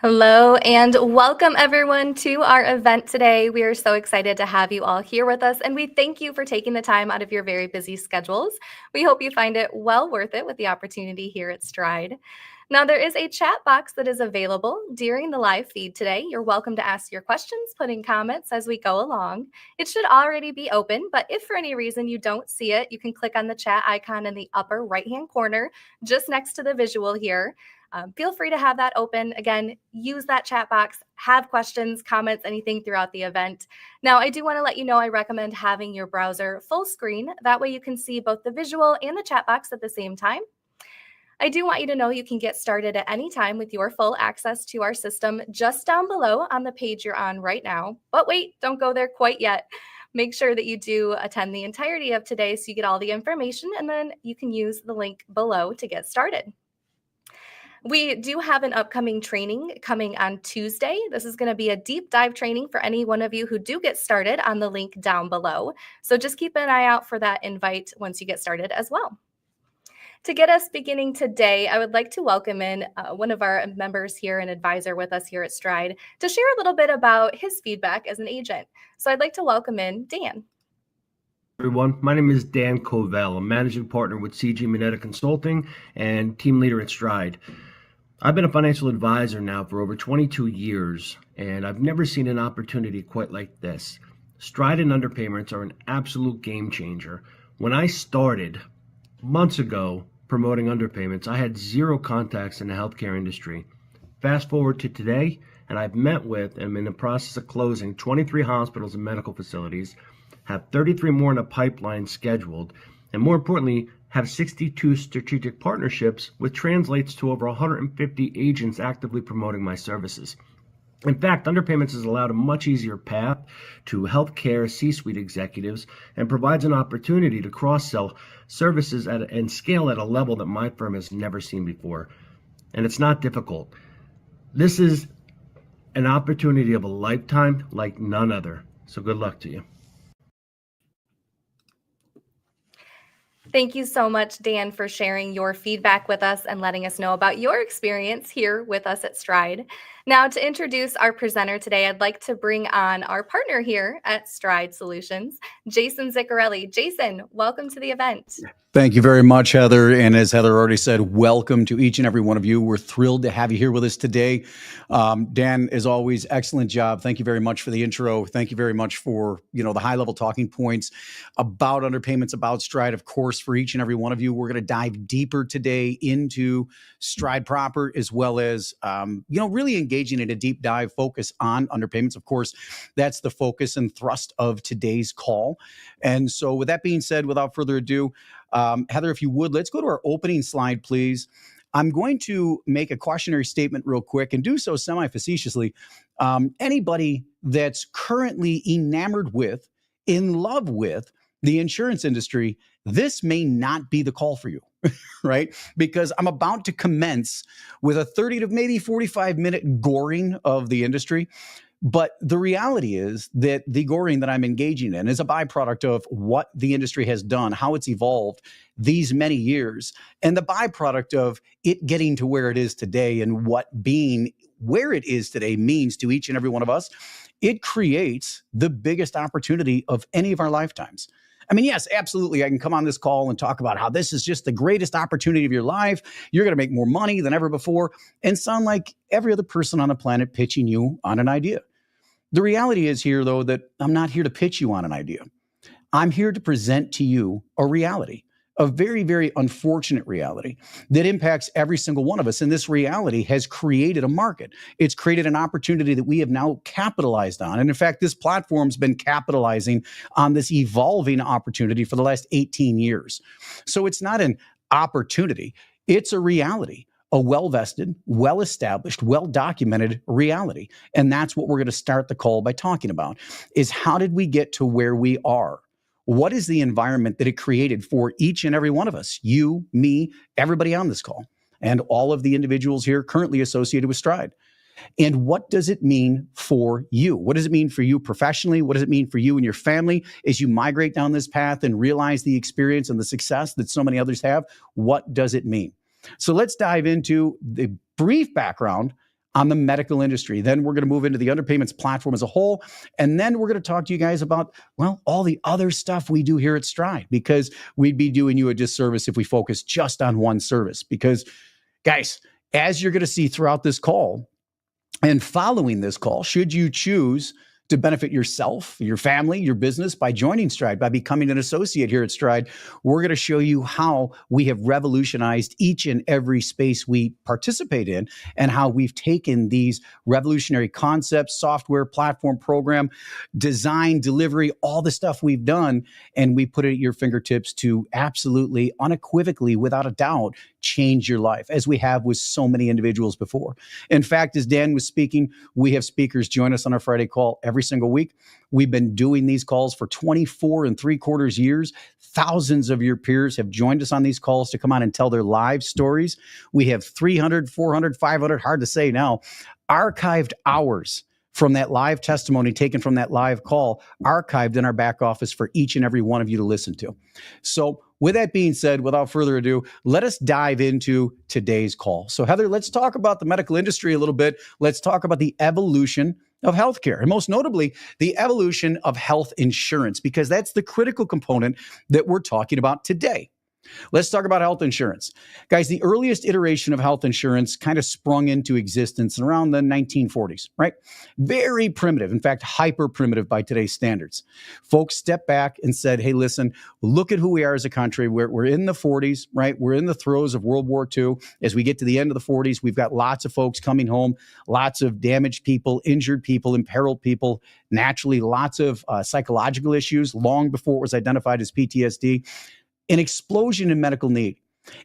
Hello and welcome everyone to our event today. We are so excited to have you all here with us, and we thank you for taking the time out of your very busy schedules. We hope you find it well worth it with the opportunity here at Stride. Now, there is a chat box that is available during the live feed today. You're welcome to ask your questions, put in comments as we go along. It should already be open, but if for any reason you don't see it, you can click on the chat icon in the upper right-hand corner, just next to the visual here. Feel free to have that open. Again, use that chat box, have questions, comments, anything throughout the event. Now, I do want to let you know I recommend having your browser full screen. That way you can see both the visual and the chat box at the same time. I do want you to know you can get started at any time with your full access to our system just down below on the page you're on right now. But wait, don't go there quite yet. Make sure that you do attend the entirety of today so you get all the information, and then you can use the link below to get started. We do have an upcoming training coming on Tuesday. This is going to be a deep dive training for any one of you who do get started on the link down below. So just keep an eye out for that invite once you get started as well. To get us beginning today, I would like to welcome in one of our members here, an advisor with us here at Stride, to share a little bit about his feedback as an agent. So I'd like to welcome in Dan. Everyone, my name is Dan Covell. I'm managing partner with CG Mineta Consulting and team leader at Stride. I've been a financial advisor now for over 22 years, and I've never seen an opportunity quite like this. Stride and underpayments are an absolute game changer. When I started months ago promoting underpayments, I had zero contacts in the healthcare industry. Fast forward to today, and I've met with and I'm in the process of closing 23 hospitals and medical facilities, have 33 more in the pipeline scheduled, and more importantly, have 62 strategic partnerships, which translates to over 150 agents actively promoting my services. In fact, underpayments has allowed a much easier path to healthcare C-suite executives and provides an opportunity to cross-sell services and scale at a level that my firm has never seen before. And it's not difficult. This is an opportunity of a lifetime like none other. So good luck to you. Thank you so much, Dan, for sharing your feedback with us and letting us know about your experience here with us at Stride. Now, to introduce our presenter today, I'd like to bring on our partner here at Stride Solutions, Jason Ziccarelli. Jason, welcome to the event. Thank you very much, Heather. And as Heather already said, welcome to each and every one of you. We're thrilled to have you here with us today. Dan, as always, excellent job. Thank you very much for the intro. Thank you very much for, the high-level talking points about underpayments, about Stride. Of course, for each and every one of you, we're going to dive deeper today into Stride proper, as well as, really engaging in a deep dive focus on underpayments. Of course, that's the focus and thrust of today's call. And so with that being said, without further ado, Heather, if you would, let's go to our opening slide, please. I'm going to make a cautionary statement real quick and do so semi-facetiously. Anybody that's currently enamored with, in love with the insurance industry, this may not be the call for you, right? Because I'm about to commence with a 30 to maybe 45-minute goring of the industry. But the reality is that the goring that I'm engaging in is a byproduct of what the industry has done, how it's evolved these many years, and the byproduct of it getting to where it is today and what being where it is today means to each and every one of us. It creates the biggest opportunity of any of our lifetimes. I mean, yes, absolutely. I can come on this call and talk about how this is just the greatest opportunity of your life. You're going to make more money than ever before and sound like every other person on the planet pitching you on an idea. The reality is here, though, that I'm not here to pitch you on an idea. I'm here to present to you a reality, a very, very unfortunate reality that impacts every single one of us. And this reality has created a market. It's created an opportunity that we have now capitalized on. And in fact, this platform's been capitalizing on this evolving opportunity for the last 18 years. So it's not an opportunity, it's a reality. A well-vested, well-established, well-documented reality. And that's what we're going to start the call by talking about, is how did we get to where we are? What is the environment that it created for each and every one of us? You, me, everybody on this call, and all of the individuals here currently associated with Stride. And what does it mean for you? What does it mean for you professionally? What does it mean for you and your family as you migrate down this path and realize the experience and the success that so many others have? What does it mean? So let's dive into the brief background on the medical industry. Then we're going to move into the underpayments platform as a whole. And then we're going to talk to you guys about, well, all the other stuff we do here at Stride, because we'd be doing you a disservice if we focus just on one service. Because, guys, as you're going to see throughout this call and following this call, should you choose to benefit yourself, your family, your business by joining Stride, by becoming an associate here at Stride, we're going to show you how we have revolutionized each and every space we participate in, and how we've taken these revolutionary concepts, software, platform, program, design, delivery, all the stuff we've done, and we put it at your fingertips to absolutely, unequivocally, without a doubt, change your life, as we have with so many individuals before. In fact, as Dan was speaking, we have speakers join us on our Friday call every single week. We've been doing these calls for 24.75 years. Thousands of your peers have joined us on these calls to come on and tell their live stories. We have 300, 400, 500, hard to say now, archived hours from that live testimony taken from that live call, archived in our back office for each and every one of you to listen to. So with that being said, without further ado, let us dive into today's call. So Heather, let's talk about the medical industry a little bit. Let's talk about the evolution of healthcare, and most notably, the evolution of health insurance, because that's the critical component that we're talking about today. Let's talk about health insurance. Guys, the earliest iteration of health insurance kind of sprung into existence in around the 1940s, right? Very primitive, in fact, hyper primitive by today's standards. Folks stepped back and said, hey, listen, look at who we are as a country. We're in the 40s, right? We're in the throes of World War II. As we get to the end of the 40s, we've got lots of folks coming home, lots of damaged people, injured people, imperiled people, naturally lots of psychological issues long before it was identified as PTSD. An explosion in medical need.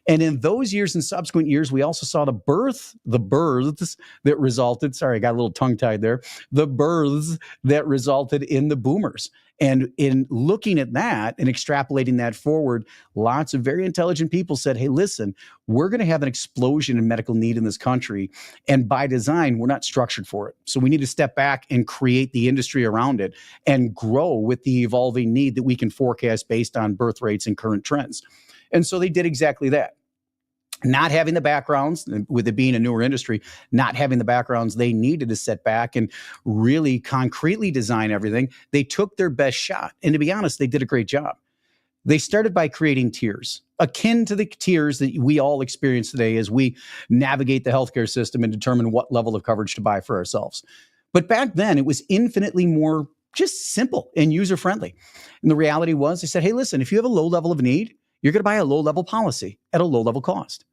And in those years and subsequent years, we also saw the births that resulted, sorry, I got a little tongue-tied there, the births that resulted in the boomers. And in looking at that and extrapolating that forward, lots of very intelligent people said, hey, listen, we're going to have an explosion in medical need in this country. And by design, we're not structured for it. So we need to step back and create the industry around it and grow with the evolving need that we can forecast based on birth rates and current trends. And so they did exactly that. Not having the backgrounds, with it being a newer industry, not having the backgrounds they needed to sit back and really concretely design everything, they took their best shot. And to be honest, they did a great job. They started by creating tiers, akin to the tiers that we all experience today as we navigate the healthcare system and determine what level of coverage to buy for ourselves. But back then, it was infinitely more just simple and user-friendly. And the reality was, they said, hey, listen, if you have a low level of need, you're going to buy a low-level policy at a low-level cost.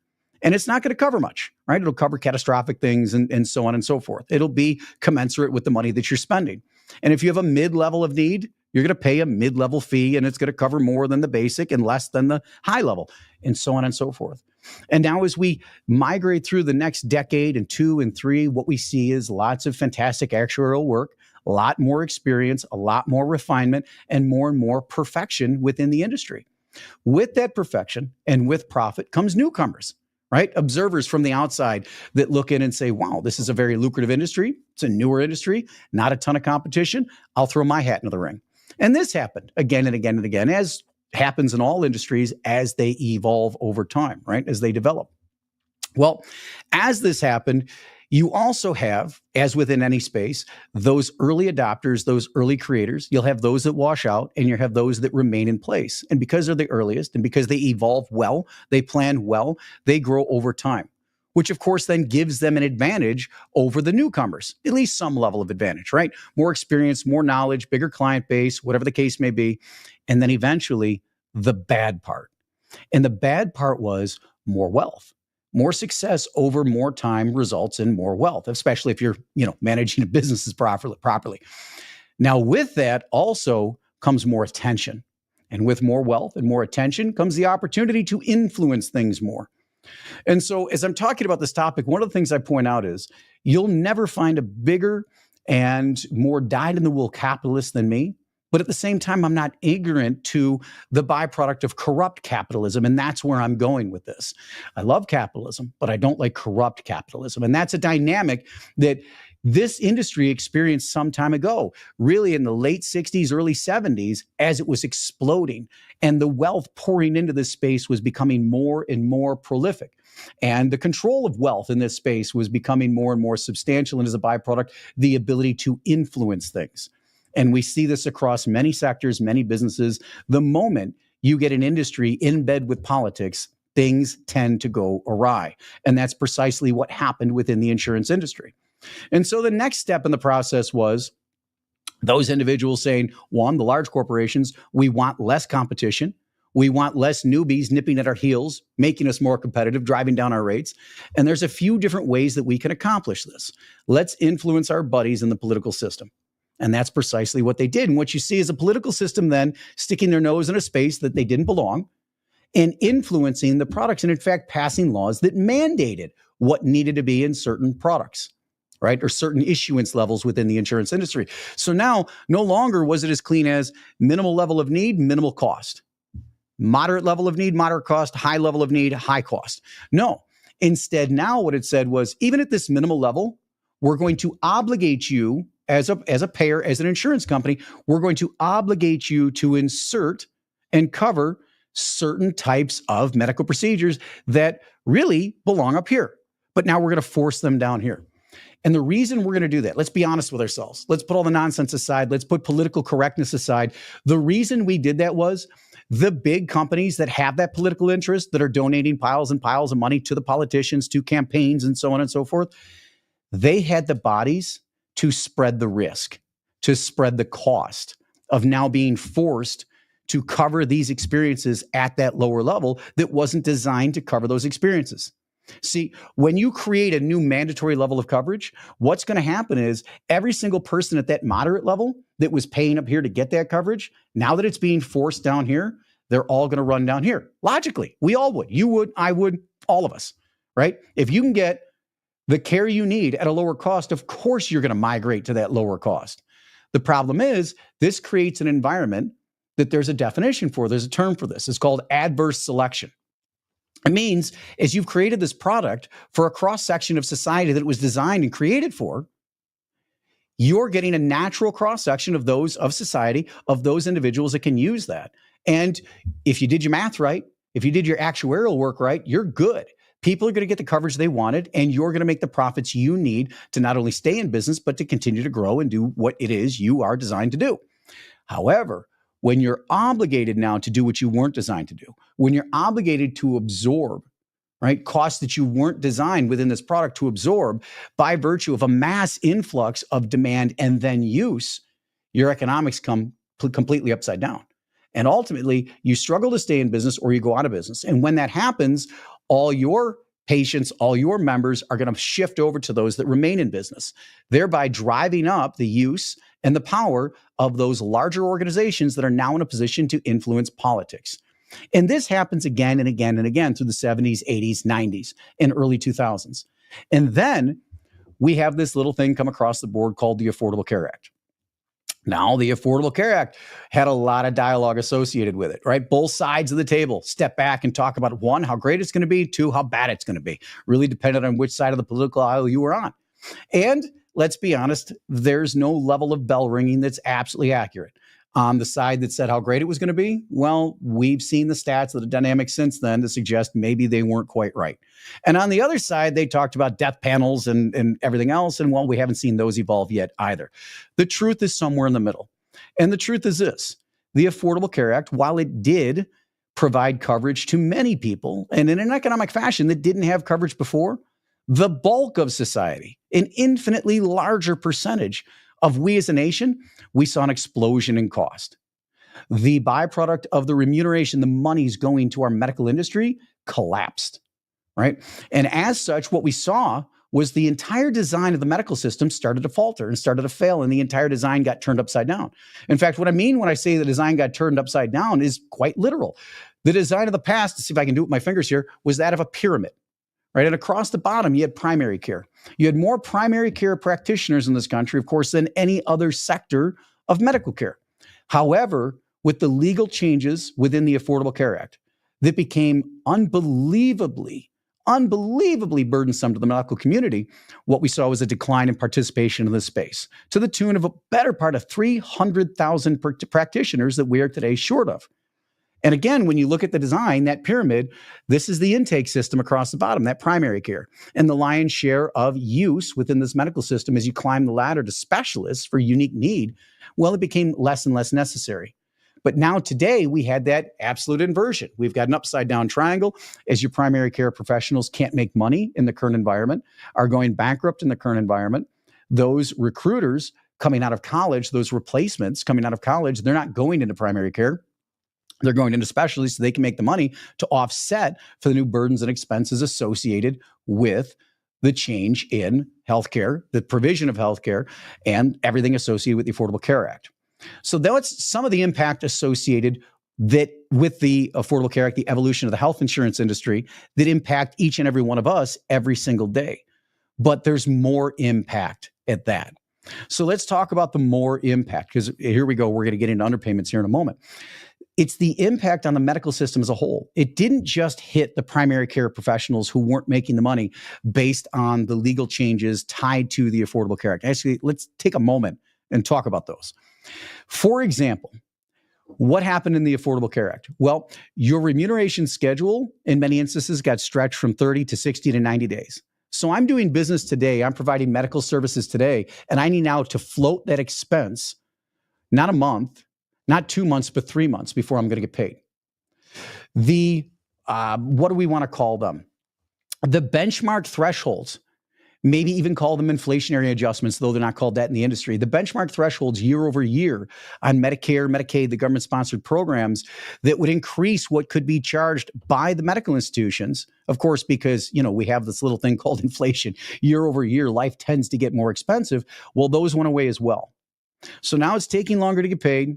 And it's not going to cover much, right? It'll cover catastrophic things and so on and so forth. It'll be commensurate with the money that you're spending. And if you have a mid-level of need, you're going to pay a mid-level fee, and it's going to cover more than the basic and less than the high level, and so on and so forth. And now as we migrate through the next decade and 2 and 3, what we see is lots of fantastic actuarial work, a lot more experience, a lot more refinement, and more perfection within the industry. With that perfection and with profit comes newcomers, right? Observers from the outside that look in and say, wow, this is a very lucrative industry. It's a newer industry, not a ton of competition. I'll throw my hat into the ring. And this happened again and again and again, as happens in all industries as they evolve over time, right? As they develop. Well, as this happened, you also have, as within any space, those early adopters, those early creators. You'll have those that wash out, and you'll have those that remain in place. And because they're the earliest, and because they evolve well, they plan well, they grow over time, which of course then gives them an advantage over the newcomers, at least some level of advantage, right? More experience, more knowledge, bigger client base, whatever the case may be. And then eventually the bad part. And the bad part was more wealth. More success over more time results in more wealth, especially if you're, managing businesses properly. Now, with that also comes more attention. And with more wealth and more attention comes the opportunity to influence things more. And so as I'm talking about this topic, one of the things I point out is you'll never find a bigger and more dyed-in-the-wool capitalist than me. But at the same time, I'm not ignorant to the byproduct of corrupt capitalism. And that's where I'm going with this. I love capitalism, but I don't like corrupt capitalism. And that's a dynamic that this industry experienced some time ago, really in the late 60s, early 70s, as it was exploding. And the wealth pouring into this space was becoming more and more prolific. And the control of wealth in this space was becoming more and more substantial, and as a byproduct, the ability to influence things. And we see this across many sectors, many businesses. The moment you get an industry in bed with politics, things tend to go awry. And that's precisely what happened within the insurance industry. And so the next step in the process was those individuals saying, one, the large corporations, we want less competition. We want less newbies nipping at our heels, making us more competitive, driving down our rates. And there's a few different ways that we can accomplish this. Let's influence our buddies in the political system. And that's precisely what they did. And what you see is a political system then sticking their nose in a space that they didn't belong and influencing the products, and in fact, passing laws that mandated what needed to be in certain products, right? Or certain issuance levels within the insurance industry. So now, no longer was it as clean as minimal level of need, minimal cost. Moderate level of need, moderate cost, high level of need, high cost. No. Instead, now what it said was, even at this minimal level, we're going to obligate you as a payer, as an insurance company, we're going to obligate you to insert and cover certain types of medical procedures that really belong up here. But now we're going to force them down here. And the reason we're going to do that, let's be honest with ourselves. Let's put all the nonsense aside. Let's put political correctness aside. The reason we did that was the big companies that have that political interest, that are donating piles and piles of money to the politicians, to campaigns, and so on and so forth, they had the bodies to spread the risk, to spread the cost of now being forced to cover these experiences at that lower level that wasn't designed to cover those experiences. See, when you create a new mandatory level of coverage, what's going to happen is every single person at that moderate level that was paying up here to get that coverage, now that it's being forced down here, they're all going to run down here. Logically, we all would. You would, I would, all of us, right? If you can get the care you need at a lower cost, of course you're going to migrate to that lower cost. The problem is this creates an environment that there's a definition for. There's a term for this. It's called adverse selection. It means as you've created this product for a cross-section of society that it was designed and created for, you're getting a natural cross-section of those of society, of those individuals that can use that. And if you did your math right, if you did your actuarial work right, you're good. People are going to get the coverage they wanted, and you're going to make the profits you need to not only stay in business, but to continue to grow and do what it is you are designed to do. However, when you're obligated now to do what you weren't designed to do, when you're obligated to absorb, right, costs that you weren't designed within this product to absorb by virtue of a mass influx of demand and then use, your economics come completely upside down. And ultimately, you struggle to stay in business or you go out of business. And when that happens, all your patients, all your members are going to shift over to those that remain in business, thereby driving up the use and the power of those larger organizations that are now in a position to influence politics. And this happens again and again and again through the 70s, 80s, 90s, and early 2000s. And then we have this little thing come across the board called the Affordable Care Act. Now, the Affordable Care Act had a lot of dialogue associated with it, right? Both sides of the table step back and talk about, one, how great it's going to be, two, how bad it's going to be, really dependent on which side of the political aisle you were on. And let's be honest, there's no level of bell ringing that's absolutely accurate. On the side that said how great it was going to be, well, we've seen the stats of the dynamics since then to suggest maybe they weren't quite right. And on the other side, they talked about death panels and everything else. And well, we haven't seen those evolve yet either. The truth is somewhere in the middle. And the truth is this: the Affordable Care Act, while it did provide coverage to many people and in an economic fashion that didn't have coverage before, the bulk of society, an infinitely larger percentage of we as a nation, we saw an explosion in cost. The byproduct of the remuneration, the monies going to our medical industry, collapsed, right? And as such, what we saw was the entire design of the medical system started to falter and started to fail, and the entire design got turned upside down. In fact, what I mean when I say the design got turned upside down is quite literal. The design of the past, to see if I can do it with my fingers here, was that of a pyramid. Right? And across the bottom, you had primary care. You had more primary care practitioners in this country, of course, than any other sector of medical care. However, with the legal changes within the Affordable Care Act that became unbelievably burdensome to the medical community, what we saw was a decline in participation in this space to the tune of a better part of 300,000 practitioners that we are today short of. And again, when you look at the design, that pyramid, this is the intake system across the bottom, that primary care. And the lion's share of use within this medical system as you climb the ladder to specialists for unique need, well, it became less and less necessary. But now today we had that absolute inversion. We've got an upside down triangle as your primary care professionals can't make money in the current environment, are going bankrupt in the current environment. Those recruiters coming out of college, those replacements coming out of college, they're not going into primary care. They're going into specialties so they can make the money to offset for the new burdens and expenses associated with the change in healthcare, the provision of healthcare, and everything associated with the Affordable Care Act. So that's some of the impact associated that with the Affordable Care Act, the evolution of the health insurance industry that impact each and every one of us every single day. But there's more impact at that. So let's talk about the more impact, because here we go. We're going to get into underpayments here in a moment. It's the impact on the medical system as a whole. It didn't just hit the primary care professionals who weren't making the money based on the legal changes tied to the Affordable Care Act. Actually, let's take a moment and talk about those. For example, what happened in the Affordable Care Act? Well, your remuneration schedule in many instances got stretched from 30 to 60 to 90 days. So I'm doing business today, I'm providing medical services today, and I need now to float that expense, not a month, not 2 months, but 3 months before I'm going to get paid. What do we want to call them? The benchmark thresholds, maybe even call them inflationary adjustments, though they're not called that in the industry. The benchmark thresholds year over year on Medicare, Medicaid, the government-sponsored programs that would increase what could be charged by the medical institutions, of course, because, we have this little thing called inflation. Year over year, life tends to get more expensive. Well, those went away as well. So now it's taking longer to get paid,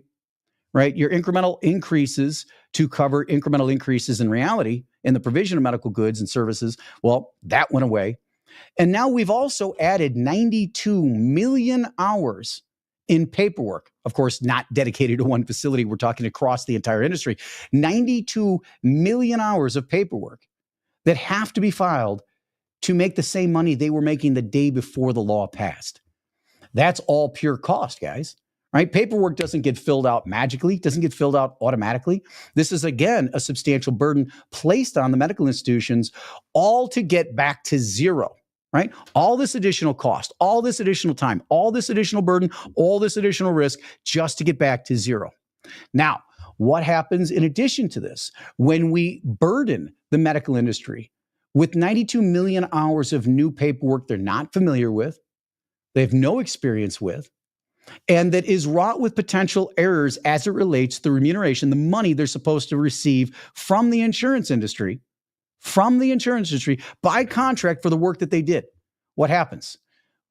right? Your incremental increases to cover incremental increases in reality in the provision of medical goods and services, well, that went away. And now we've also added 92 million hours in paperwork. Of course, not dedicated to one facility. We're talking across the entire industry. 92 million hours of paperwork that have to be filed to make the same money they were making the day before the law passed. That's all pure cost, guys. Right? Paperwork doesn't get filled out magically, doesn't get filled out automatically. This is, again, a substantial burden placed on the medical institutions, all to get back to zero. Right? All this additional cost, all this additional time, all this additional burden, all this additional risk just to get back to zero. Now, what happens in addition to this when we burden the medical industry with 92 million hours of new paperwork they're not familiar with, they have no experience with, and that is wrought with potential errors as it relates to the remuneration, the money they're supposed to receive from the insurance industry, by contract for the work that they did. What happens?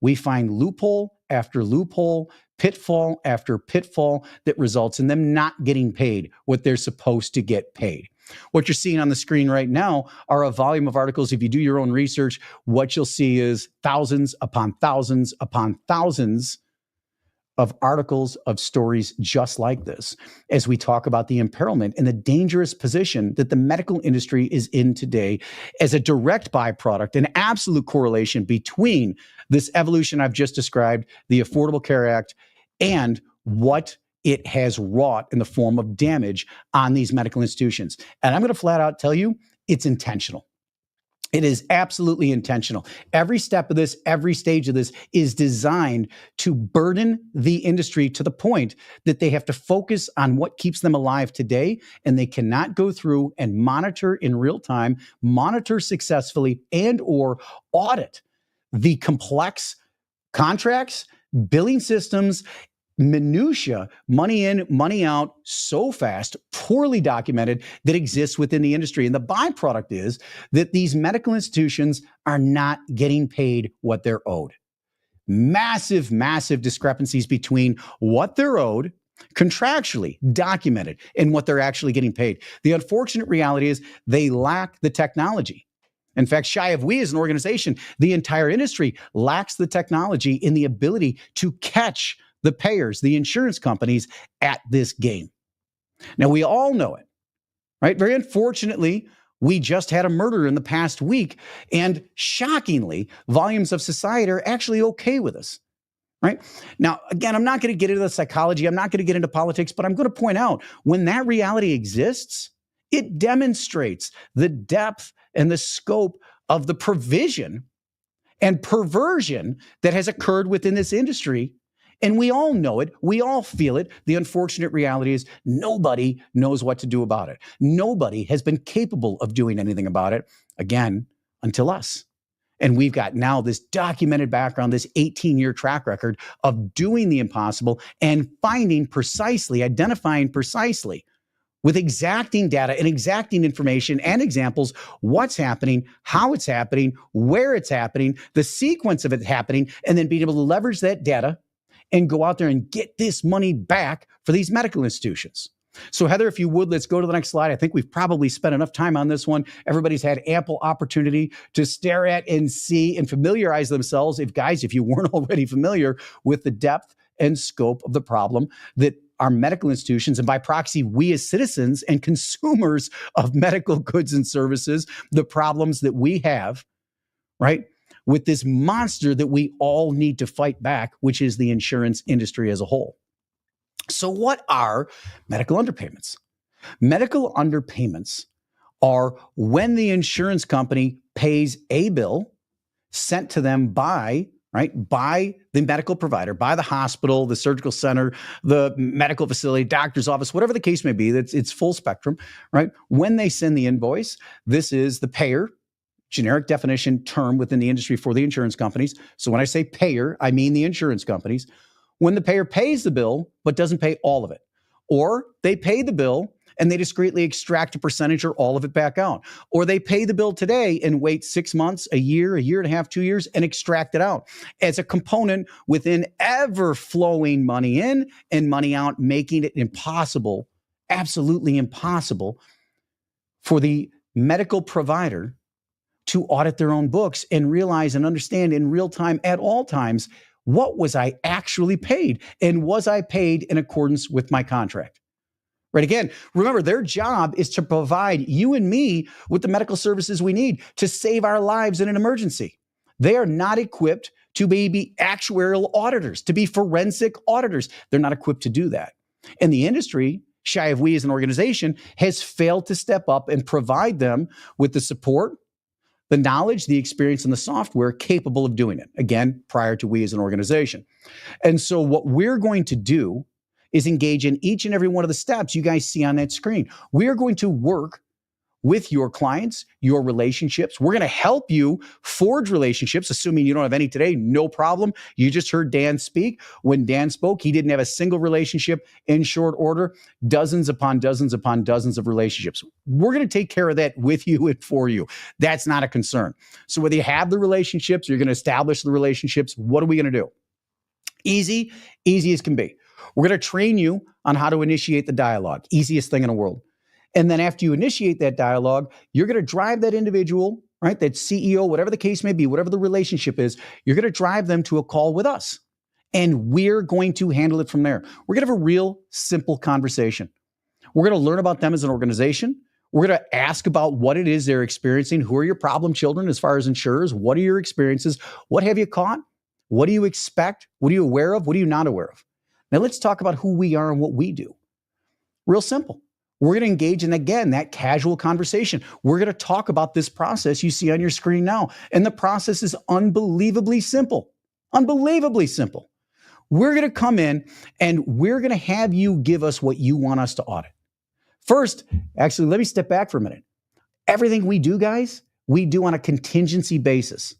We find loophole after loophole, pitfall after pitfall that results in them not getting paid what they're supposed to get paid. What you're seeing on the screen right now are a volume of articles. If you do your own research, what you'll see is thousands upon thousands upon thousands of articles, of stories just like this, as we talk about the imperilment and the dangerous position that the medical industry is in today as a direct byproduct, an absolute correlation between this evolution I've just described, the Affordable Care Act, and what it has wrought in the form of damage on these medical institutions. And I'm going to flat out tell you, it's intentional. It is absolutely intentional. Every step of this, every stage of this is designed to burden the industry to the point that they have to focus on what keeps them alive today, and they cannot go through and monitor in real time, monitor successfully, and or audit the complex contracts, billing systems, minutia, money in, money out, so fast, poorly documented, that exists within the industry. And the byproduct is that these medical institutions are not getting paid what they're owed. Massive, massive discrepancies between what they're owed, contractually documented, and what they're actually getting paid. The unfortunate reality is they lack the technology. In fact, shy of we as an organization, the entire industry lacks the technology and the ability to catch the payers, the insurance companies, at this game. Now, we all know it, right? Very unfortunately, we just had a murder in the past week, and shockingly, volumes of society are actually okay with us, right? Now, again, I'm not going to get into the psychology, I'm not going to get into politics, but I'm going to point out when that reality exists, It demonstrates the depth and the scope of the provision and perversion that has occurred within this industry. And we all know it. We all feel it. The unfortunate reality is nobody knows what to do about it. Nobody has been capable of doing anything about it, again, until us. And we've got now this documented background, this 18-year track record of doing the impossible and finding precisely, identifying precisely with exacting data and exacting information and examples, what's happening, how it's happening, where it's happening, the sequence of it happening, and then being able to leverage that data and go out there and get this money back for these medical institutions. So Heather, if you would, let's go to the next slide. I think we've probably spent enough time on this one. Everybody's had ample opportunity to stare at and see and familiarize themselves. If you weren't already familiar with the depth and scope of the problem that our medical institutions, and by proxy, we as citizens and consumers of medical goods and services, the problems that we have, right, with this monster that we all need to fight back, which is the insurance industry as a whole. So what are medical underpayments? Medical underpayments are when the insurance company pays a bill sent to them by the medical provider, by the hospital, the surgical center, the medical facility, doctor's office, whatever the case may be, it's full spectrum, right? When they send the invoice, this is the payer, generic definition term within the industry for the insurance companies. So when I say payer, I mean the insurance companies. When the payer pays the bill, but doesn't pay all of it, or they pay the bill and they discreetly extract a percentage or all of it back out, or they pay the bill today and wait 6 months, a year and a half, 2 years, and extract it out as a component within ever flowing money in and money out, making it impossible, absolutely impossible for the medical provider to audit their own books and realize and understand in real time at all times, what was I actually paid? And was I paid in accordance with my contract? Right. Again, remember, their job is to provide you and me with the medical services we need to save our lives in an emergency. They are not equipped to be actuarial auditors, to be forensic auditors. They're not equipped to do that. And the industry, shy of we as an organization, has failed to step up and provide them with the support, the knowledge, the experience, and the software capable of doing it. Again, prior to we as an organization. And so what we're going to do is engage in each and every one of the steps you guys see on that screen. We are going to work with your clients, your relationships. We're going to help you forge relationships, assuming you don't have any today, no problem. You just heard Dan speak. When Dan spoke, he didn't have a single relationship in short order, dozens upon dozens upon dozens of relationships. We're going to take care of that with you and for you. That's not a concern. So whether you have the relationships, you're going to establish the relationships, what are we going to do? Easy as can be. We're going to train you on how to initiate the dialogue. Easiest thing in the world. And then after you initiate that dialogue, you're going to drive that individual, right, that CEO, whatever the case may be, whatever the relationship is, you're going to drive them to a call with us. And we're going to handle it from there. We're going to have a real simple conversation. We're going to learn about them as an organization. We're going to ask about what it is they're experiencing. Who are your problem children as far as insurers? What are your experiences? What have you caught? What do you expect? What are you aware of? What are you not aware of? Now let's talk about who we are and what we do. Real simple. We're going to engage in, again, that casual conversation. We're going to talk about this process you see on your screen now. And the process is unbelievably simple. Unbelievably simple. We're going to come in and we're going to have you give us what you want us to audit. First, actually, let me step back for a minute. Everything we do, guys, we do on a contingency basis.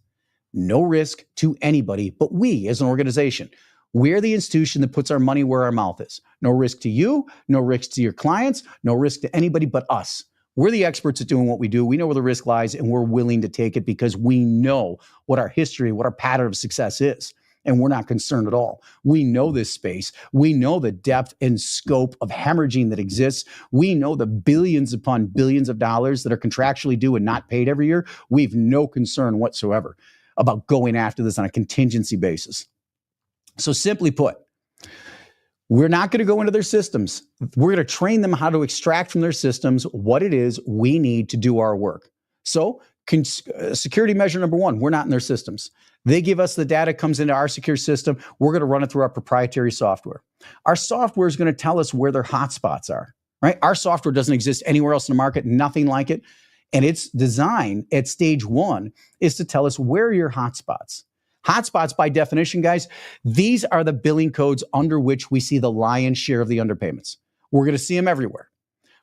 No risk to anybody, but we as an organization. We're the institution that puts our money where our mouth is. No risk to you, no risk to your clients, no risk to anybody but us. We're the experts at doing what we do. We know where the risk lies, and we're willing to take it because we know what our history, what our pattern of success is, and we're not concerned at all. We know this space. We know the depth and scope of hemorrhaging that exists. We know the billions upon billions of dollars that are contractually due and not paid every year. We've no concern whatsoever about going after this on a contingency basis. So simply put, we're not going to go into their systems. We're going to train them how to extract from their systems what it is we need to do our work. So security measure number one, we're not in their systems. They give us the data, comes into our secure system. We're going to run it through our proprietary software. Our software is going to tell us where their hotspots are. right? Our software doesn't exist anywhere else in the market, nothing like it. And its design at stage one is to tell us where are your hotspots. Hotspots, by definition, guys, these are the billing codes under which we see the lion's share of the underpayments. We're going to see them everywhere.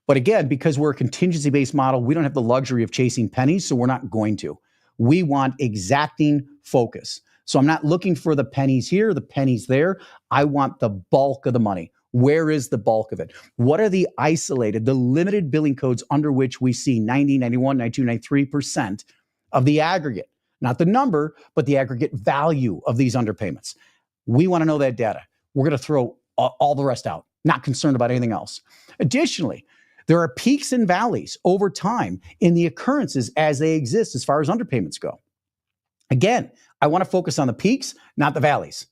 But again, because we're a contingency-based model, we don't have the luxury of chasing pennies, so we're not going to. We want exacting focus. So I'm not looking for the pennies here, the pennies there. I want the bulk of the money. Where is the bulk of it? What are the isolated, the limited billing codes under which we see 90, 91, 92, 93% of the aggregate? Not the number, but the aggregate value of these underpayments. We want to know that data. We're going to throw all the rest out, not concerned about anything else. Additionally, there are peaks and valleys over time in the occurrences as they exist as far as underpayments go. Again, I want to focus on the peaks, not the valleys.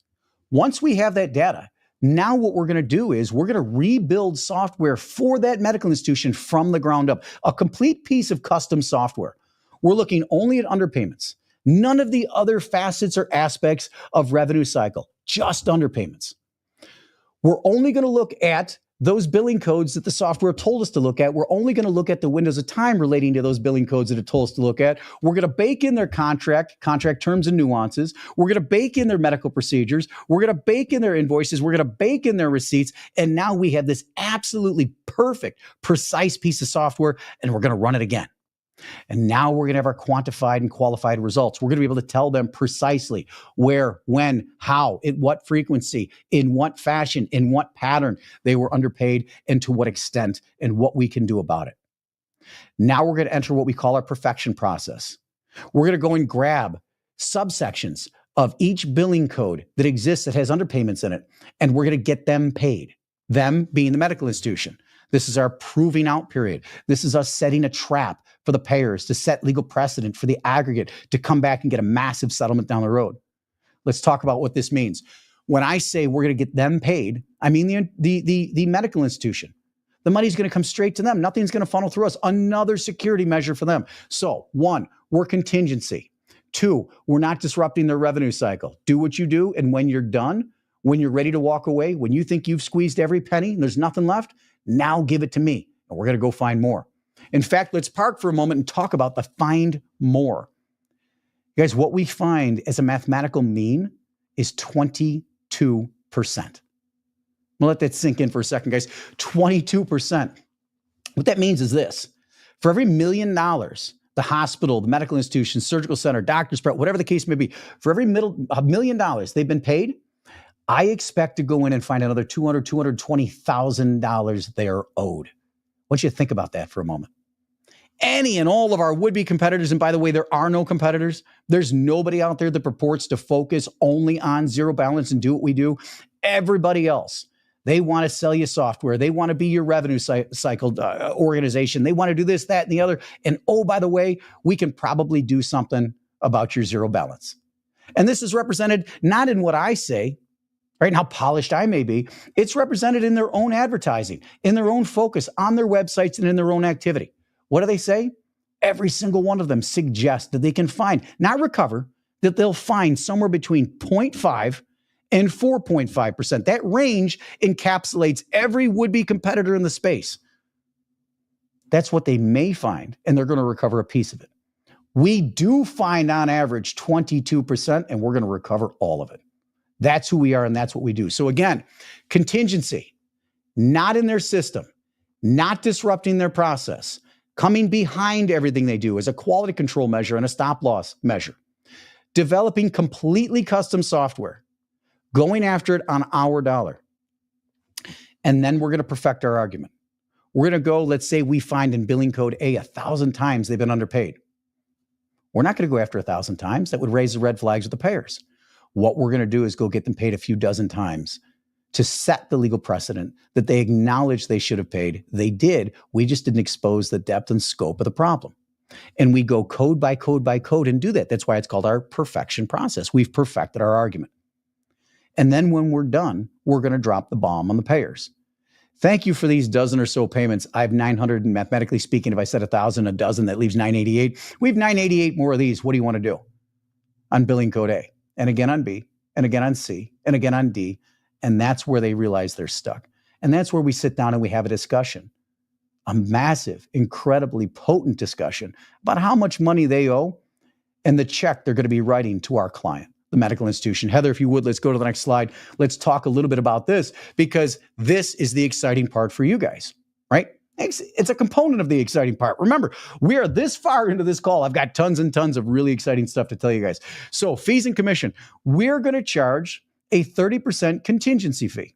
Once we have that data, now what we're going to do is we're going to rebuild software for that medical institution from the ground up, a complete piece of custom software. We're looking only at underpayments, none of the other facets or aspects of revenue cycle, just underpayments. We're only going to look at those billing codes that the software told us to look at. We're only going to look at the windows of time relating to those billing codes that it told us to look at. We're going to bake in their contract terms and nuances. We're going to bake in their medical procedures. We're going to bake in their invoices. We're going to bake in their receipts. And now we have this absolutely perfect, precise piece of software, and we're going to run it again. And now we're going to have our quantified and qualified results. We're going to be able to tell them precisely where, when, how, at what frequency, in what fashion, in what pattern they were underpaid, and to what extent, and what we can do about it. Now we're going to enter what we call our perfection process. We're going to go and grab subsections of each billing code that exists that has underpayments in it, and we're going to get them paid, them being the medical institution. This is our proving out period. This is us setting a trap for the payers to set legal precedent for the aggregate to come back and get a massive settlement down the road. Let's talk about what this means. When I say we're going to get them paid, I mean the medical institution. The money's going to come straight to them. Nothing's going to funnel through us. Another security measure for them. So 1, we're contingency. 2, we're not disrupting their revenue cycle. Do what you do, and when you're done, when you're ready to walk away, when you think you've squeezed every penny and there's nothing left, now give it to me, and we're going to go find more. In fact, let's park for a moment and talk about the find more. You guys, what we find as a mathematical mean is 22%. We'll let that sink in for a second, guys. 22%. What that means is this. For every $1 million, the hospital, the medical institution, surgical center, doctor's prep, whatever the case may be, for every $1 million they've been paid, I expect to go in and find another $200,000, $220,000 they're owed. I want you to think about that for a moment. Any and all of our would-be competitors, and by the way, there are no competitors. There's nobody out there that purports to focus only on zero balance and do what we do. Everybody else, they want to sell you software. They want to be your revenue cycle organization. They want to do this, that, and the other. And oh, by the way, we can probably do something about your zero balance. And this is represented not in what I say, right, and how polished I may be. It's represented in their own advertising, in their own focus, on their websites, and in their own activity. What do they say? Every single one of them suggests that they can find, not recover, that they'll find somewhere between 0.5 and 4.5%. That range encapsulates every would-be competitor in the space. That's what they may find, and they're going to recover a piece of it. We do find on average 22%, and we're going to recover all of it. That's who we are, and that's what we do. So again, contingency, not in their system, not disrupting their process, coming behind everything they do as a quality control measure and a stop-loss measure, developing completely custom software, going after it on our dollar. And then we're going to perfect our argument. We're going to go, let's say we find in billing code A 1,000 times they've been underpaid. We're not going to go after 1,000 times. That would raise the red flags with the payers. What we're going to do is go get them paid a few dozen times to set the legal precedent that they acknowledge they should have paid. They did. We just didn't expose the depth and scope of the problem. And we go code by code by code and do that. That's why it's called our perfection process. We've perfected our argument. And then when we're done, we're going to drop the bomb on the payers. Thank you for these dozen or so payments. I have 900, and mathematically speaking, if I said 1,000, a dozen, that leaves 988. We have 988 more of these. What do you want to do? On billing code A, and again on B, and again on C, and again on D. And that's where they realize they're stuck. And that's where we sit down and we have a discussion. a massive, incredibly potent discussion about how much money they owe and the check they're going to be writing to our client, the medical institution. Heather, if you would, let's go to the next slide. Let's talk a little bit about this, because this is the exciting part for you guys, right? It's a component of the exciting part. Remember, we are this far into this call. I've got tons and tons of really exciting stuff to tell you guys. So fees and commission, we're going to charge a 30% contingency fee.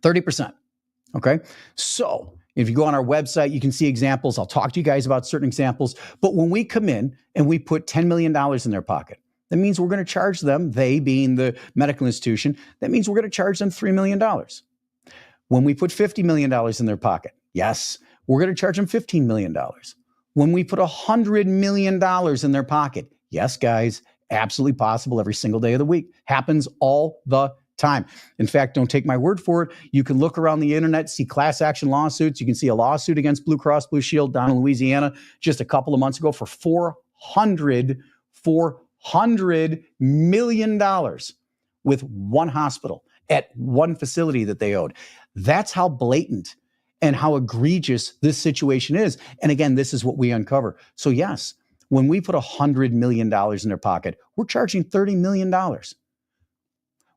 30%. Okay. So if you go on our website, you can see examples. I'll talk to you guys about certain examples. But when we come in and we put $10 million in their pocket, that means we're going to charge them, they being the medical institution, that means we're going to charge them $3 million. When we put $50 million in their pocket, yes, we're going to charge them $15 million. When we put $100 million in their pocket, yes, guys, absolutely possible every single day of the week. Happens all the time. In fact, don't take my word for it. You can look around the internet, see class action lawsuits. You can see a lawsuit against Blue Cross Blue Shield down in Louisiana just a couple of months ago for $400 million with one hospital at one facility that they owed. That's how blatant and how egregious this situation is. And again, this is what we uncover. So yes, when we put $100 million in their pocket, we're charging $30 million. When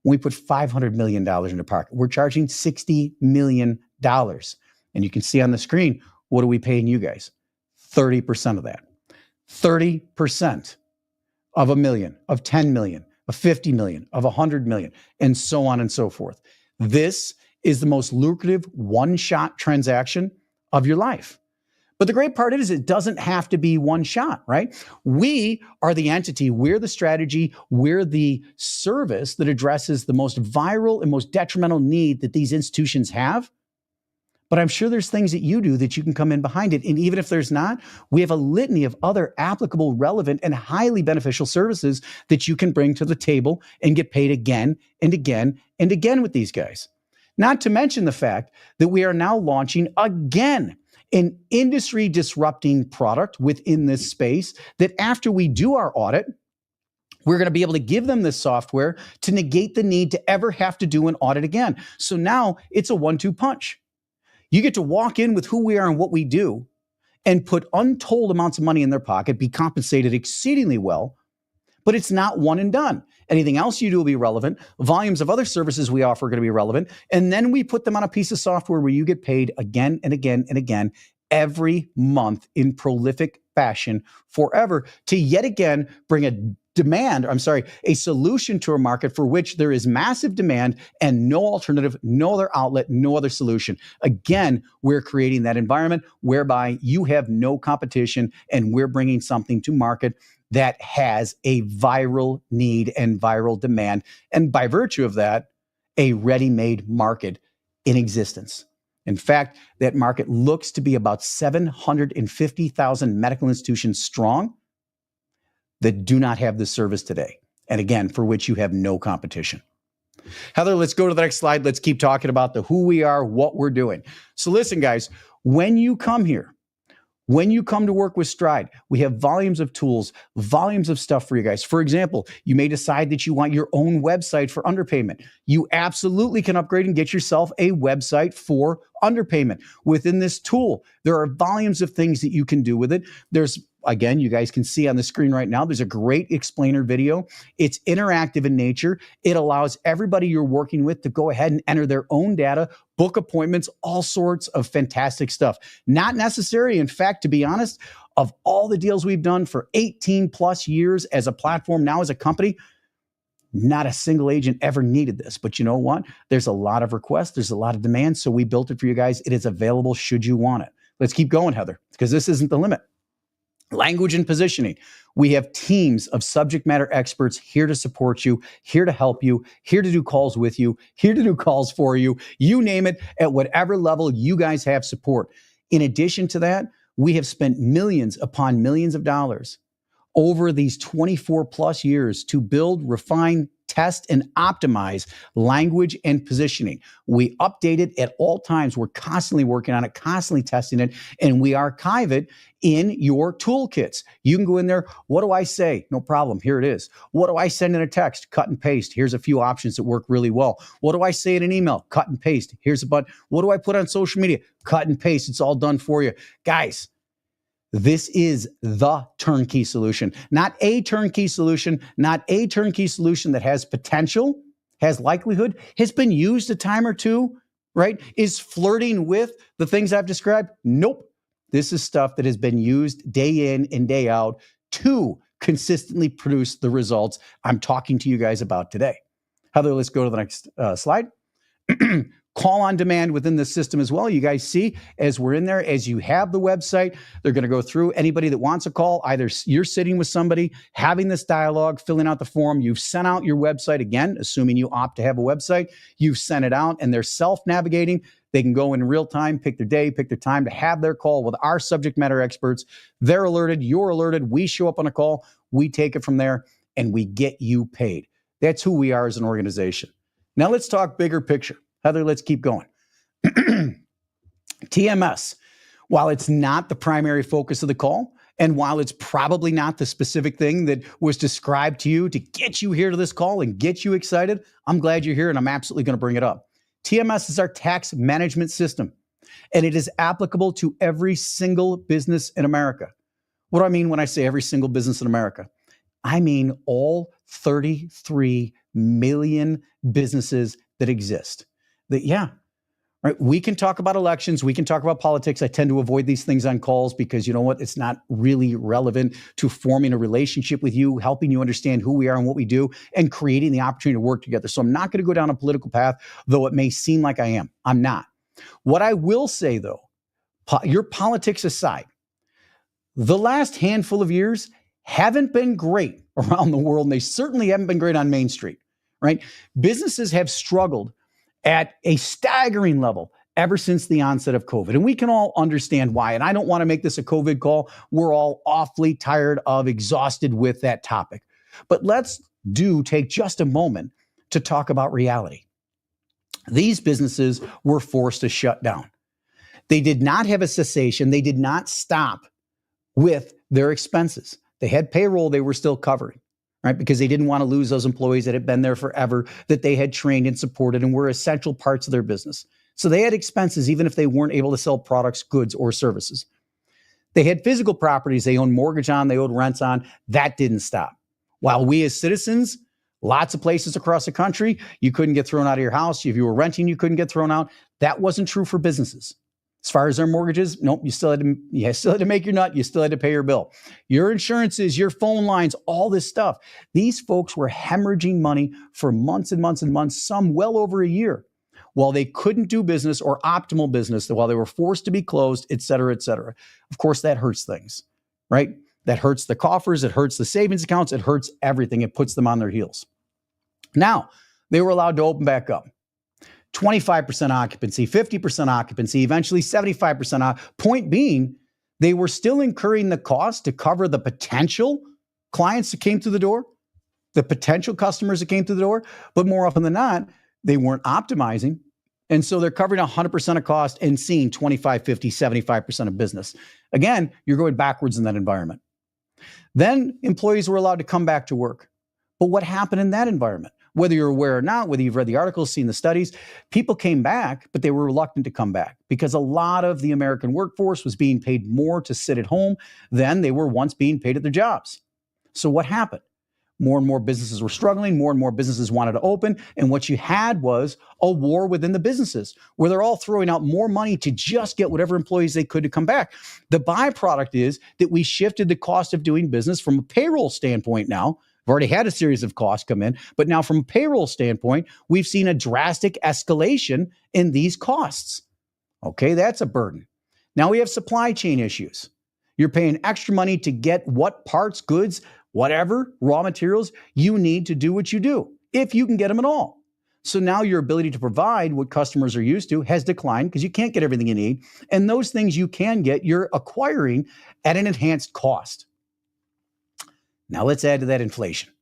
we put $500 million in their pocket, we're charging $60 million. And you can see on the screen, what are we paying you guys? 30% of that. 30% of $1 million, of $10 million, of $50 million, of $100 million, and so on and so forth. This is the most lucrative one-shot transaction of your life. But the great part is it doesn't have to be one shot, right? We are the entity, we're the strategy, we're the service that addresses the most viral and most detrimental need that these institutions have. But I'm sure there's things that you do that you can come in behind it. And even if there's not, we have a litany of other applicable, relevant, and highly beneficial services that you can bring to the table and get paid again and again and again with these guys. Not to mention the fact that we are now launching again an industry disrupting product within this space that after we do our audit, we're going to be able to give them this software to negate the need to ever have to do an audit again. So now it's a 1-2 punch. You get to walk in with who we are and what we do and put untold amounts of money in their pocket, be compensated exceedingly well, but it's not one and done. Anything else you do will be relevant. Volumes of other services we offer are going to be relevant. And then we put them on a piece of software where you get paid again and again and again every month in prolific fashion forever to yet again bring a solution to a market for which there is massive demand and no alternative, no other outlet, no other solution. Again, we're creating that environment whereby you have no competition and we're bringing something to market that has a viral need and viral demand. And by virtue of that, a ready-made market in existence. In fact, that market looks to be about 750,000 medical institutions strong that do not have this service today. And again, for which you have no competition. Heather, let's go to the next slide. Let's keep talking about the who we are, what we're doing. So listen, guys, when you come here, when you come to work with Stride, we have volumes of tools, volumes of stuff for you guys. For example, you may decide that you want your own website for underpayment. You absolutely can upgrade and get yourself a website for underpayment. Within this tool, there are volumes of things that you can do with it. There's, again, you guys can see on the screen right now, there's a great explainer video. It's interactive in nature. It allows everybody you're working with to go ahead and enter their own data, book appointments, all sorts of fantastic stuff. Not necessary. In fact, to be honest, of all the deals we've done for 18 plus years as a platform, now as a company, not a single agent ever needed this. But you know what? There's a lot of requests. There's a lot of demand. So we built it for you guys. It is available should you want it. Let's keep going, Heather, because this isn't the limit. Language and positioning. We have teams of subject matter experts here to support you, here to help you, here to do calls with you, here to do calls for you, you name it, at whatever level you guys have support. In addition to that, we have spent millions upon millions of dollars over these 24 plus years to build, refine, test, and optimize language and positioning. We update it at all times. We're constantly working on it, constantly testing it, and we archive it in your toolkits. You can go in there. What do I say? No problem. Here it is. What do I send in a text? Cut and paste. Here's a few options that work really well. What do I say in an email? Cut and paste. Here's a button. What do I put on social media? Cut and paste. It's all done for you. Guys, this is the turnkey solution, not a turnkey solution, not a turnkey solution that has potential, has likelihood, has been used a time or two, right? Is flirting with the things I've described? Nope. This is stuff that has been used day in and day out to consistently produce the results I'm talking to you guys about today. Heather, let's go to the next slide. Call on demand within the system as well. You guys see, as we're in there, as you have the website, they're going to go through anybody that wants a call. Either you're sitting with somebody, having this dialogue, filling out the form. You've sent out your website again, assuming you opt to have a website. You've sent it out and they're self-navigating. They can go in real time, pick their day, pick their time to have their call with our subject matter experts. They're alerted. You're alerted. We show up on a call. We take it from there and we get you paid. That's who we are as an organization. Now let's talk bigger picture. Heather, let's keep going. TMS, while it's not the primary focus of the call, and while it's probably not the specific thing that was described to you to get you here to this call and get you excited, I'm glad you're here and I'm absolutely going to bring it up. TMS is our tax management system, and it is applicable to every single business in America. What do I mean when I say every single business in America? I mean all 33 million businesses that exist. Right. We can talk about elections. We can talk about politics. I tend to avoid these things on calls because you know what? It's not really relevant to forming a relationship with you, helping you understand who we are and what we do, and creating the opportunity to work together. So I'm not going to go down a political path, though it may seem like I am. I'm not. What I will say, though, your politics aside, the last handful of years haven't been great around the world, and they certainly haven't been great on Main Street, right? Businesses have struggled at a staggering level ever since the onset of COVID. And we can all understand why. And I don't want to make this a COVID call. We're all awfully tired of, exhausted with that topic. But let's take just a moment to talk about reality. These businesses were forced to shut down. They did not have a cessation. They did not stop with their expenses. They had payroll they were still covering. Right? Because they didn't want to lose those employees that had been there forever, that they had trained and supported and were essential parts of their business. So they had expenses even if they weren't able to sell products, goods, or services. They had physical properties they owned mortgage on, they owed rents on. That didn't stop. While we as citizens, lots of places across the country, you couldn't get thrown out of your house. If you were renting, you couldn't get thrown out. That wasn't true for businesses. As far as their mortgages, nope, you still had to make your nut. You still had to pay your bill. Your insurances, your phone lines, all this stuff. These folks were hemorrhaging money for months and months and months, some well over a year, while they couldn't do business or optimal business, while they were forced to be closed, et cetera, et cetera. Of course, that hurts things, right? That hurts the coffers. It hurts the savings accounts. It hurts everything. It puts them on their heels. Now, they were allowed to open back up. 25% occupancy, 50% occupancy, eventually 75%. Point being, they were still incurring the cost to cover the potential clients that came through the door, the potential customers that came through the door, but more often than not, they weren't optimizing. And so they're covering 100% of cost and seeing 25, 50, 75% of business. Again, you're going backwards in that environment. Then employees were allowed to come back to work. But what happened in that environment? Whether you're aware or not, whether you've read the articles, seen the studies, people came back, but they were reluctant to come back because a lot of the American workforce was being paid more to sit at home than they were once being paid at their jobs. So what happened? More and more businesses were struggling. More and more businesses wanted to open. And what you had was a war within the businesses where they're all throwing out more money to just get whatever employees they could to come back. The byproduct is that we shifted the cost of doing business from a payroll standpoint now. We've already had a series of costs come in, but now from a payroll standpoint, we've seen a drastic escalation in these costs. Okay, that's a burden. Now we have supply chain issues. You're paying extra money to get what parts, goods, whatever, raw materials you need to do what you do, if you can get them at all. So now your ability to provide what customers are used to has declined because you can't get everything you need. And those things you can get, you're acquiring at an enhanced cost. Now let's add to that inflation.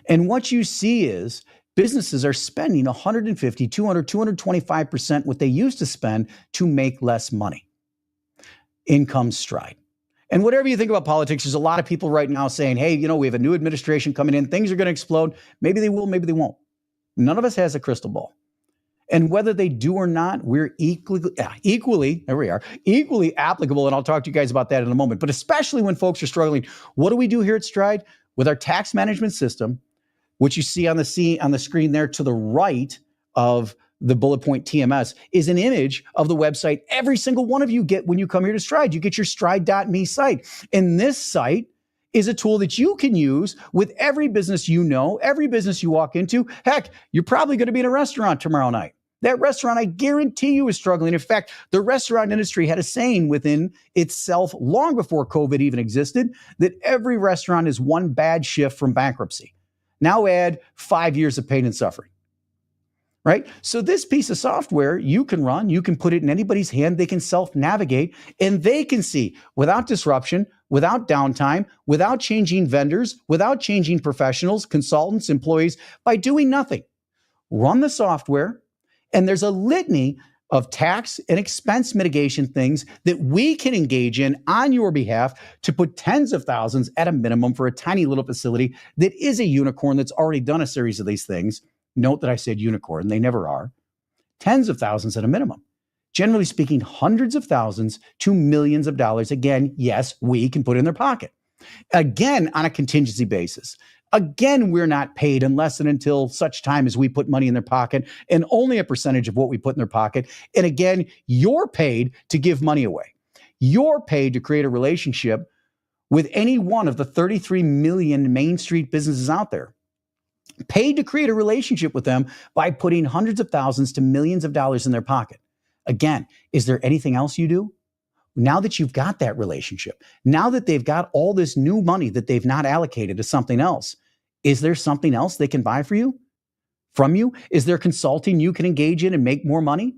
And what you see is businesses are spending 150, 200, 225% what they used to spend to make less money. In comes Stride. And whatever you think about politics, there's a lot of people right now saying, hey, we have a new administration coming in. Things are going to explode. Maybe they will, maybe they won't. None of us has a crystal ball. And whether they do or not, we're equally applicable. And I'll talk to you guys about that in a moment. But especially when folks are struggling, what do we do here at Stride? With our tax management system, which you see on the screen there to the right of the bullet point TMS, is an image of the website every single one of you get when you come here to Stride. You get your stride.me site. And this site is a tool that you can use with every business every business you walk into. Heck, you're probably going to be in a restaurant tomorrow night. That restaurant, I guarantee you, is struggling. In fact, the restaurant industry had a saying within itself long before COVID even existed that every restaurant is one bad shift from bankruptcy. Now add 5 years of pain and suffering. Right? So this piece of software you can run, you can put it in anybody's hand, they can self-navigate, and they can see without disruption, without downtime, without changing vendors, without changing professionals, consultants, employees, by doing nothing. Run the software, and there's a litany of tax and expense mitigation things that we can engage in on your behalf to put tens of thousands at a minimum for a tiny little facility that is a unicorn that's already done a series of these things. Note that I said unicorn, they never are. Tens of thousands at a minimum. Generally speaking, hundreds of thousands to millions of dollars. Again, yes, we can put in their pocket. Again, on a contingency basis. Again, we're not paid unless and until such time as we put money in their pocket, and only a percentage of what we put in their pocket. And again, you're paid to give money away. You're paid to create a relationship with any one of the 33 million Main Street businesses out there. Paid to create a relationship with them by putting hundreds of thousands to millions of dollars in their pocket. Again, is there anything else you do? Now that you've got that relationship, now that they've got all this new money that they've not allocated to something else, is there something else they can buy for you? From you? Is there consulting you can engage in and make more money?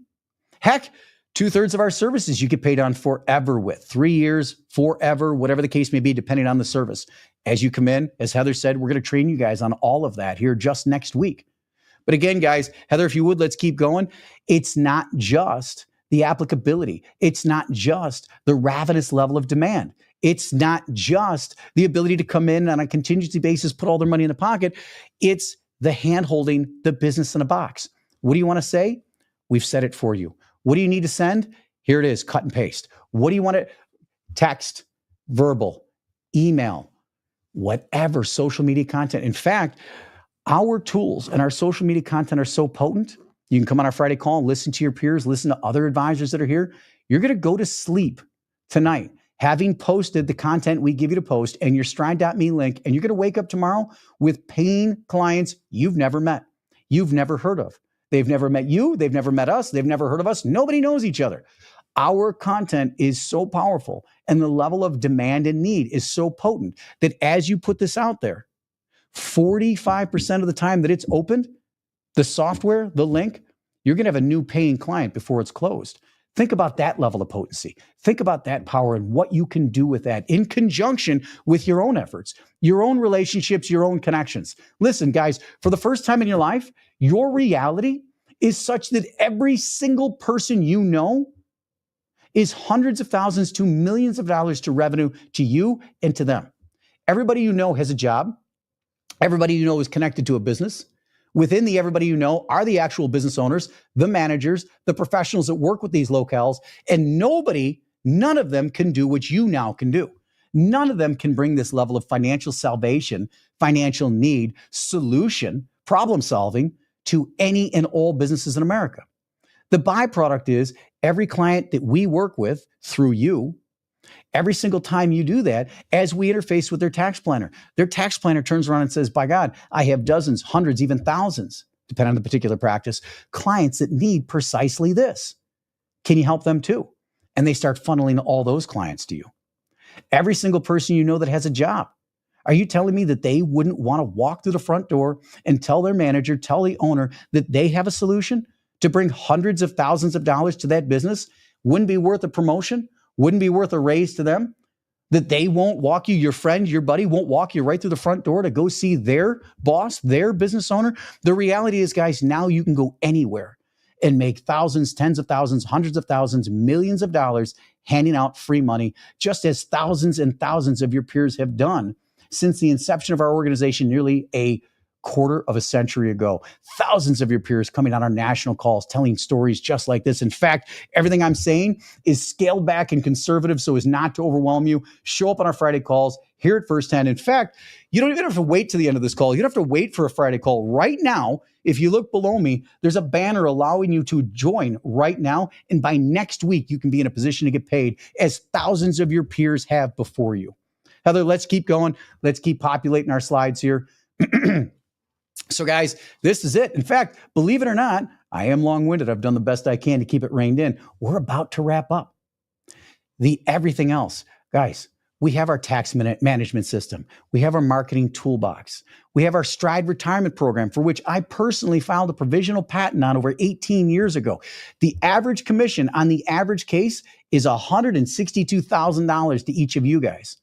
Heck, 2/3 of our services you get paid on forever with. 3 years, forever, whatever the case may be, depending on the service. As you come in, as Heather said, we're going to train you guys on all of that here just next week. But again, guys, Heather, if you would, let's keep going. It's not just the applicability. It's not just the ravenous level of demand. It's not just the ability to come in on a contingency basis, put all their money in the pocket. It's the hand-holding the business in a box. What do you want to say? We've said it for you. What do you need to send? Here it is, cut and paste. What do you want to text, verbal, email, whatever, social media content. In fact, our tools and our social media content are so potent. You can come on our Friday call and listen to your peers, listen to other advisors that are here. You're going to go to sleep tonight having posted the content we give you to post and your stride.me link, and you're going to wake up tomorrow with paying clients you've never met, you've never heard of. They've never met you. They've never met us. They've never heard of us. Nobody knows each other. Our content is so powerful and the level of demand and need is so potent that as you put this out there, 45% of the time that it's opened, the software, the link, you're going to have a new paying client before it's closed. Think about that level of potency. Think about that power and what you can do with that in conjunction with your own efforts, your own relationships, your own connections. Listen, guys, for the first time in your life, your reality is such that every single person you know is hundreds of thousands to millions of dollars to revenue to you and to them. Everybody you know has a job. Everybody you know is connected to a business. Within the everybody you know are the actual business owners, the managers, the professionals that work with these locales, and none of them can do what you now can do. None of them can bring this level of financial salvation, financial need, solution, problem solving to any and all businesses in America. The byproduct is every client that we work with through you, every single time you do that, as we interface with their tax planner turns around and says, by God, I have dozens, hundreds, even thousands, depending on the particular practice, clients that need precisely this. Can you help them too? And they start funneling all those clients to you. Every single person you know that has a job, are you telling me that they wouldn't want to walk through the front door and tell their manager, tell the owner that they have a solution to bring hundreds of thousands of dollars to that business? Wouldn't be worth a promotion? Wouldn't be worth a raise to them? that they won't walk you, your friend, your buddy won't walk you right through the front door to go see their boss, their business owner? The reality is, guys, now you can go anywhere and make thousands, tens of thousands, hundreds of thousands, millions of dollars handing out free money, just as thousands and thousands of your peers have done since the inception of our organization nearly a quarter of a century ago. Thousands of your peers coming on our national calls, telling stories just like this. In fact, everything I'm saying is scaled back and conservative so as not to overwhelm you. Show up on our Friday calls, hear it firsthand. In fact, you don't even have to wait to the end of this call. You don't have to wait for a Friday call. Right now, if you look below me, there's a banner allowing you to join right now. And by next week, you can be in a position to get paid as thousands of your peers have before you. Heather, let's keep going. Let's keep populating our slides here. So guys, this is it. In fact, believe it or not, I am long-winded. I've done the best I can to keep it reined in. We're about to wrap up. Everything else, guys, we have our tax management system. We have our marketing toolbox. We have our Stride retirement program, for which I personally filed a provisional patent on over 18 years ago. The average commission on the average case is $162,000 to each of you guys.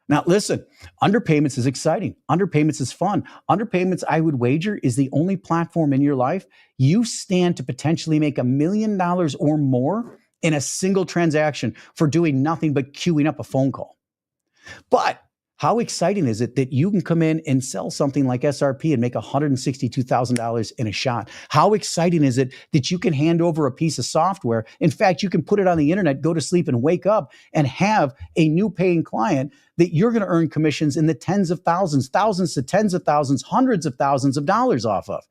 Now, listen, underpayments is exciting. Underpayments is fun. Underpayments, I would wager, is the only platform in your life you stand to potentially make $1 million or more in a single transaction for doing nothing but queuing up a phone call. But how exciting is it that you can come in and sell something like SRP and make $162,000 in a shot? How exciting is it that you can hand over a piece of software? In fact, you can put it on the internet, go to sleep and wake up and have a new paying client that you're going to earn commissions in the tens of thousands, thousands to tens of thousands, hundreds of thousands of dollars off of.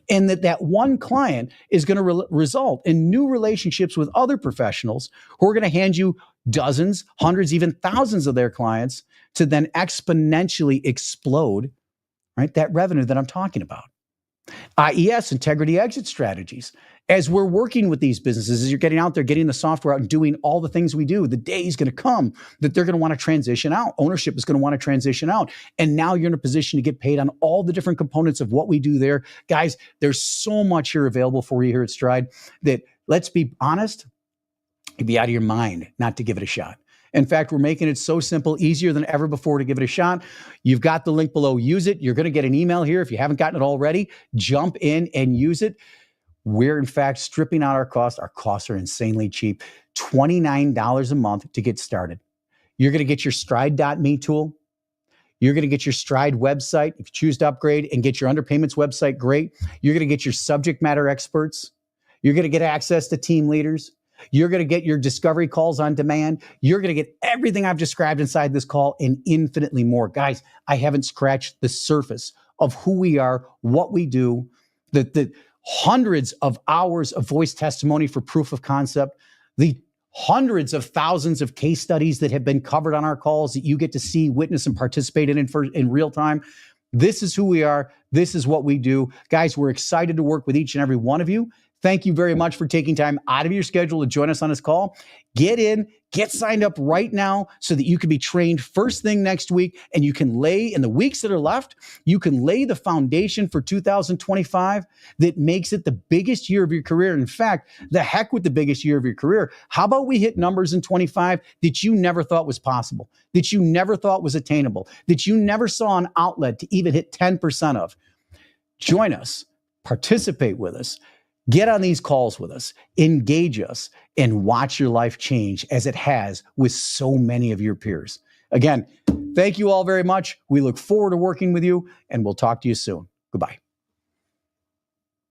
And that one client is going to result in new relationships with other professionals who are going to hand you dozens, hundreds, even thousands of their clients to then exponentially explode, right? That revenue that I'm talking about. IES, integrity exit strategies. As we're working with these businesses, as you're getting out there, getting the software out and doing all the things we do, the day is going to come that they're going to want to transition out. Ownership is going to want to transition out. And now you're in a position to get paid on all the different components of what we do there. Guys, there's so much here available for you here at Stride that, let's be honest, you'd be out of your mind not to give it a shot. In fact, we're making it so simple, easier than ever before to give it a shot. You've got the link below. Use it. You're going to get an email here. If you haven't gotten it already, jump in and use it. We're, in fact, stripping out our costs. Our costs are insanely cheap. $29 a month to get started. You're going to get your stride.me tool. You're going to get your Stride website. If you choose to upgrade and get your underpayments website, great. You're going to get your subject matter experts. You're going to get access to team leaders. You're going to get your discovery calls on demand. You're going to get everything I've described inside this call and infinitely more. Guys, I haven't scratched the surface of who we are, what we do, the hundreds of hours of voice testimony for proof of concept, the hundreds of thousands of case studies that have been covered on our calls that you get to see, witness, and participate in real time. This is who we are. This is what we do. Guys, we're excited to work with each and every one of you. Thank you very much for taking time out of your schedule to join us on this call. Get in, get signed up right now so that you can be trained first thing next week, and you can lay, in the weeks that are left, you can lay the foundation for 2025 that makes it the biggest year of your career. In fact, the heck with the biggest year of your career. How about we hit numbers in 25 that you never thought was possible, that you never thought was attainable, that you never saw an outlet to even hit 10% of? Join us, participate with us. Get on these calls with us, engage us, and watch your life change as it has with so many of your peers. Again, thank you all very much. We look forward to working with you, and we'll talk to you soon. Goodbye.